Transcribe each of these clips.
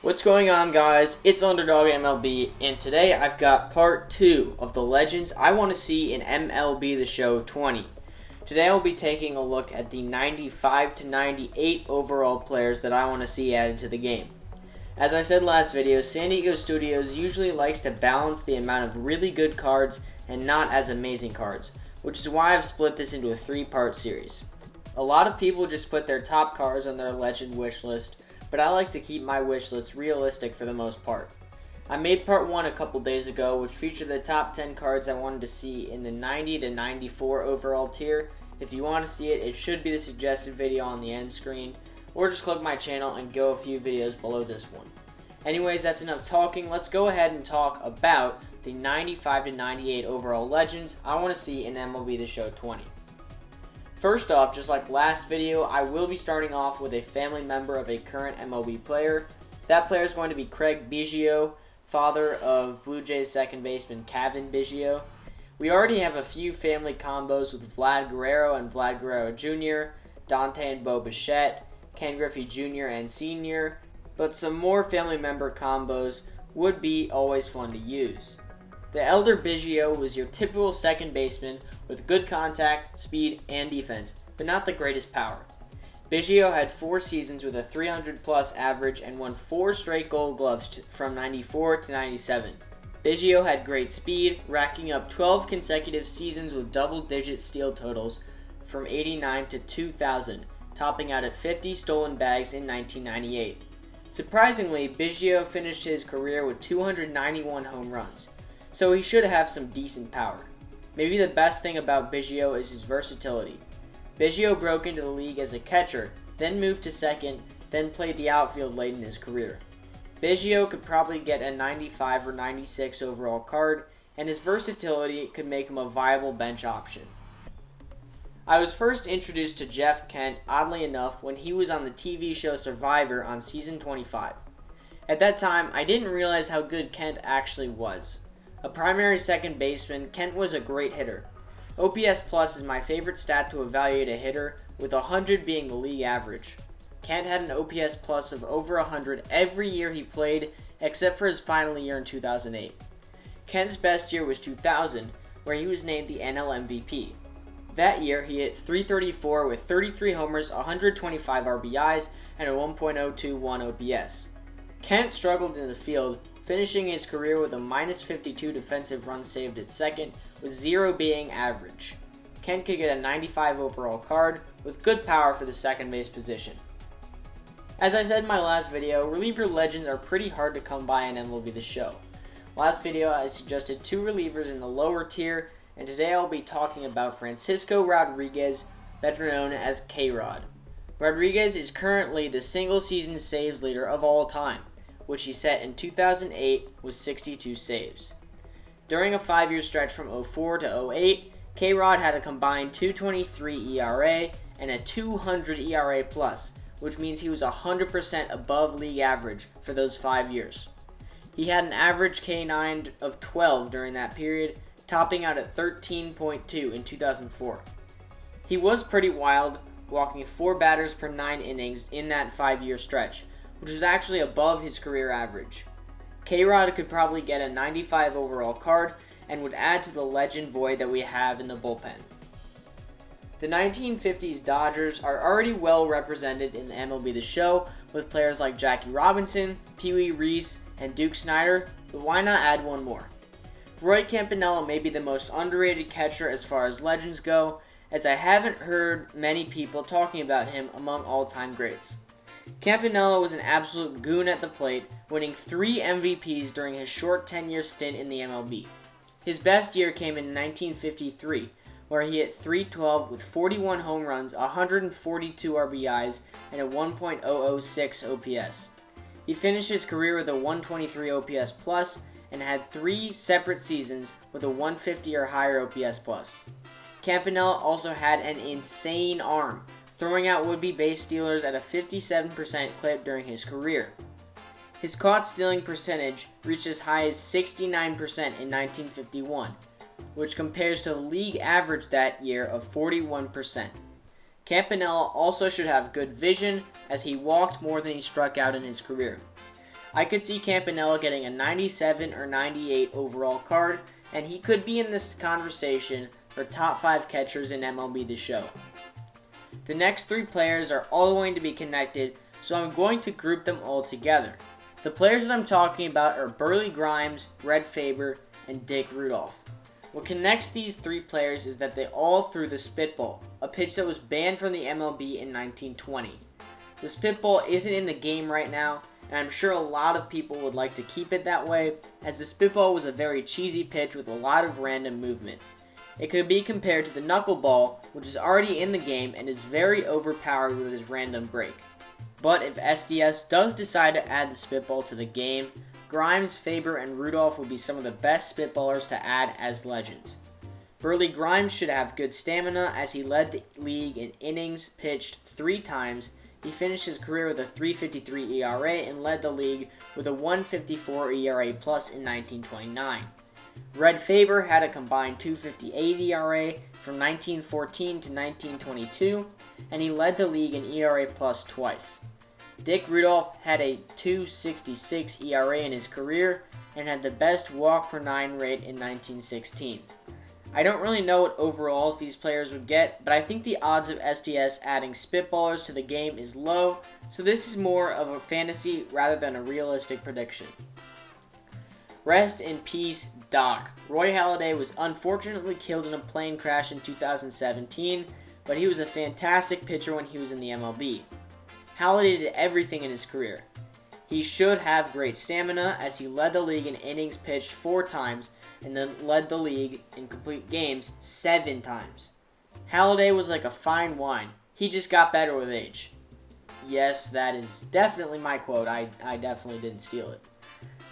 What's going on, guys? It's Underdog MLB, and today I've got part 2 of the legends I want to see in MLB The Show 20. Today I'll be taking a look at the 95 to 98 overall players that I want to see added to the game. As I said last video, San Diego Studios usually likes to balance the amount of really good cards and not as amazing cards, which is why I've split this into a 3-part series. A lot of people just put their top cards on their legend wish list, but I like to keep my wish list realistic for the most part. I made part 1 a couple days ago, which featured the top 10 cards I wanted to see in the 90 to 94 overall tier. If you want to see it, it should be the suggested video on the end screen, or just click my channel and go a few videos below this one. Anyways, that's enough talking. Let's go ahead and talk about the 95 to 98 overall legends I want to see in MLB The Show 20. First off, just like last video, I will be starting off with a family member of a current MLB player. That player is going to be Craig Biggio, father of Blue Jays second baseman Cavan Biggio. We already have a few family combos with Vlad Guerrero and Vlad Guerrero Jr., Dante and Bo Bichette, Ken Griffey Jr. and Sr., but some more family member combos would be always fun to use. The elder Biggio was your typical second baseman with good contact, speed, and defense, but not the greatest power. Biggio had 4 seasons with a 300-plus average and won 4 straight Gold Gloves from 94 to 97. Biggio had great speed, racking up 12 consecutive seasons with double-digit steal totals from 89 to 2000, topping out at 50 stolen bags in 1998. Surprisingly, Biggio finished his career with 291 home runs, so he should have some decent power. Maybe the best thing about Biggio is his versatility. Biggio broke into the league as a catcher, then moved to second, then played the outfield late in his career. Biggio could probably get a 95 or 96 overall card, and his versatility could make him a viable bench option. I was first introduced to Jeff Kent, oddly enough, when he was on the TV show Survivor on season 25. At that time, I didn't realize how good Kent actually was. A primary second baseman, Kent was a great hitter. OPS Plus is my favorite stat to evaluate a hitter, with 100 being the league average. Kent had an OPS Plus of over 100 every year he played, except for his final year in 2008. Kent's best year was 2000, where he was named the NL MVP. That year, he hit .334 with 33 homers, 125 RBIs, and a 1.021 OPS. Kent struggled in the field, finishing his career with a -52 defensive runs saved at second, with 0 being average. Kent could get a 95 overall card, with good power for the second base position. As I said in my last video, reliever legends are pretty hard to come by in MLB The Show. Last video I suggested 2 relievers in the lower tier, and today I'll be talking about Francisco Rodriguez, better known as K-Rod. Rodriguez is currently the single-season saves leader of all time, which he set in 2008 with 62 saves. During a 5-year stretch from 04 to 08, K-Rod had a combined .223 ERA and a .200 ERA+, which means he was 100% above league average for those 5 years. He had an average K9 of 12 during that period, topping out at 13.2 in 2004. He was pretty wild, walking 4 batters per 9 innings in that 5-year stretch, which was actually above his career average. K-Rod could probably get a 95 overall card and would add to the legend void that we have in the bullpen. The 1950s Dodgers are already well represented in the MLB The Show with players like Jackie Robinson, Pee Wee Reese, and Duke Snider, but why not add one more? Roy Campanella may be the most underrated catcher as far as legends go, as I haven't heard many people talking about him among all-time greats. Campanella was an absolute goon at the plate, winning 3 MVPs during his short 10-year stint in the MLB. His best year came in 1953, where he hit .312 with 41 home runs, 142 RBIs, and a 1.006 OPS. He finished his career with a 123 OPS plus and had 3 separate seasons with a 150 or higher OPS plus. Campanella also had an insane arm, throwing out would-be base stealers at a 57% clip during his career. His caught stealing percentage reached as high as 69% in 1951, which compares to the league average that year of 41%. Campanella also should have good vision, as he walked more than he struck out in his career. I could see Campanella getting a 97 or 98 overall card, and he could be in this conversation for top 5 catchers in MLB The Show. The next 3 players are all going to be connected, so I'm going to group them all together. The players that I'm talking about are Burley Grimes, Red Faber, and Dick Rudolph. What connects these 3 players is that they all threw the spitball, a pitch that was banned from the MLB in 1920. The spitball isn't in the game right now, and I'm sure a lot of people would like to keep it that way, as the spitball was a very cheesy pitch with a lot of random movement. It could be compared to the knuckleball, which is already in the game and is very overpowered with its random break. But if SDS does decide to add the spitball to the game, Grimes, Faber, and Rudolph would be some of the best spitballers to add as legends. Burley Grimes should have good stamina as he led the league in innings pitched 3 times. He finished his career with a 3.53 ERA and led the league with a 1.54 ERA plus in 1929. Red Faber had a combined 2.58 ERA from 1914 to 1922, and he led the league in ERA plus twice. Dick Rudolph had a 2.66 ERA in his career and had the best walk per 9 rate in 1916. I don't really know what overalls these players would get, but I think the odds of SDS adding spitballers to the game is low, so this is more of a fantasy rather than a realistic prediction. Rest in peace, Doc. Roy Halladay was unfortunately killed in a plane crash in 2017, but he was a fantastic pitcher when he was in the MLB. Halladay did everything in his career. He should have great stamina as he led the league in innings pitched 4 times and then led the league in complete games 7 times. Halladay was like a fine wine. He just got better with age. Yes, that is definitely my quote. I definitely didn't steal it.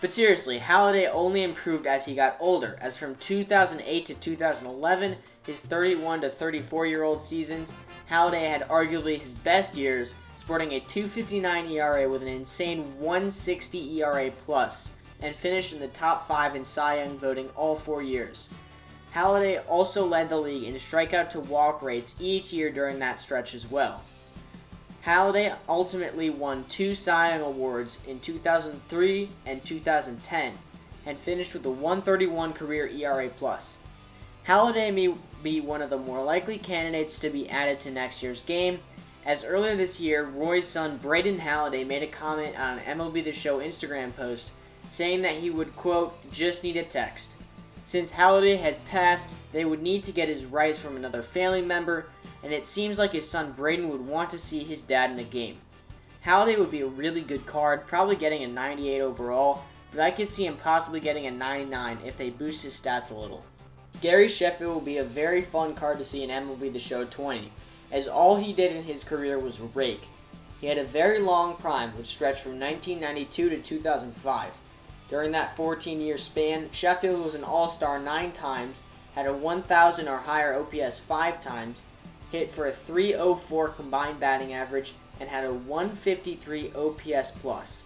But seriously, Halladay only improved as he got older, as from 2008 to 2011, his 31 to 34-year-old seasons, Halladay had arguably his best years, sporting a 2.59 ERA with an insane 1.60 ERA plus, and finished in the top 5 in Cy Young voting all 4 years. Halladay also led the league in strikeout to walk rates each year during that stretch as well. Halladay ultimately won 2 Cy Young awards in 2003 and 2010, and finished with a 1.31 career ERA plus. Halladay may be one of the more likely candidates to be added to next year's game, as earlier this year, Roy's son Braden Halladay made a comment on an MLB The Show Instagram post saying that he would, quote, just need a text. Since Halladay has passed, they would need to get his rights from another family member, and it seems like his son Braden would want to see his dad in the game. Halladay would be a really good card, probably getting a 98 overall, but I could see him possibly getting a 99 if they boost his stats a little. Gary Sheffield will be a very fun card to see in MLB The Show 20, as all he did in his career was rake. He had a very long prime, which stretched from 1992 to 2005. During that 14-year span, Sheffield was an all-star 9 times, had a 1,000 or higher OPS 5 times, hit for a .304 combined batting average, and had a 153 OPS plus.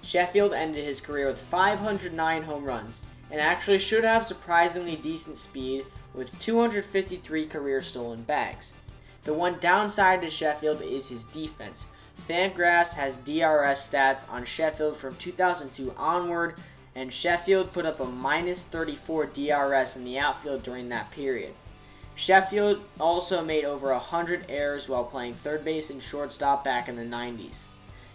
Sheffield ended his career with 509 home runs, and actually should have surprisingly decent speed with 253 career stolen bags. The one downside to Sheffield is his defense. Fangraphs has DRS stats on Sheffield from 2002 onward, and Sheffield put up a -34 DRS in the outfield during that period. Sheffield also made over 100 errors while playing third base and shortstop back in the 90s.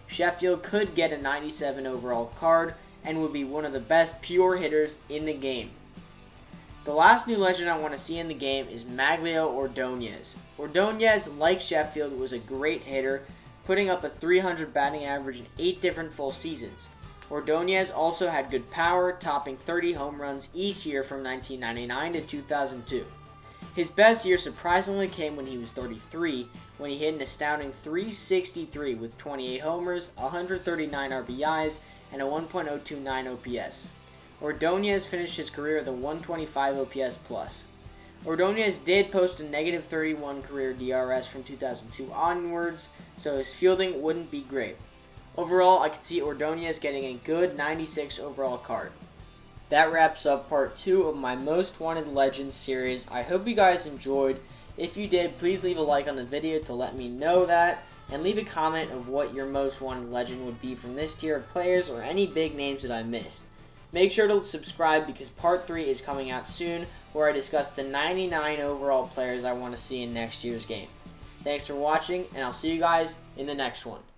Sheffield could get a 97 overall card and would be one of the best pure hitters in the game. The last new legend I want to see in the game is Magglio Ordoñez. Ordoñez, like Sheffield, was a great hitter, putting up a .300 batting average in 8 different full seasons. Ordoñez also had good power, topping 30 home runs each year from 1999 to 2002. His best year surprisingly came when he was 33, when he hit an astounding .363 with 28 homers, 139 RBIs, and a 1.029 OPS. Ordoñez finished his career with a 125 OPS plus. Ordoñez did post a -31 career DRS from 2002 onwards, so his fielding wouldn't be great. Overall, I could see Ordoñez getting a good 96 overall card. That wraps up part 2 of my Most Wanted Legends series. I hope you guys enjoyed. If you did, please leave a like on the video to let me know that. and leave a comment of what your most wanted legend would be from this tier of players or any big names that I missed. Make sure to subscribe because part 3 is coming out soon, where I discuss the 99 overall players I want to see in next year's game. Thanks for watching, and I'll see you guys in the next one.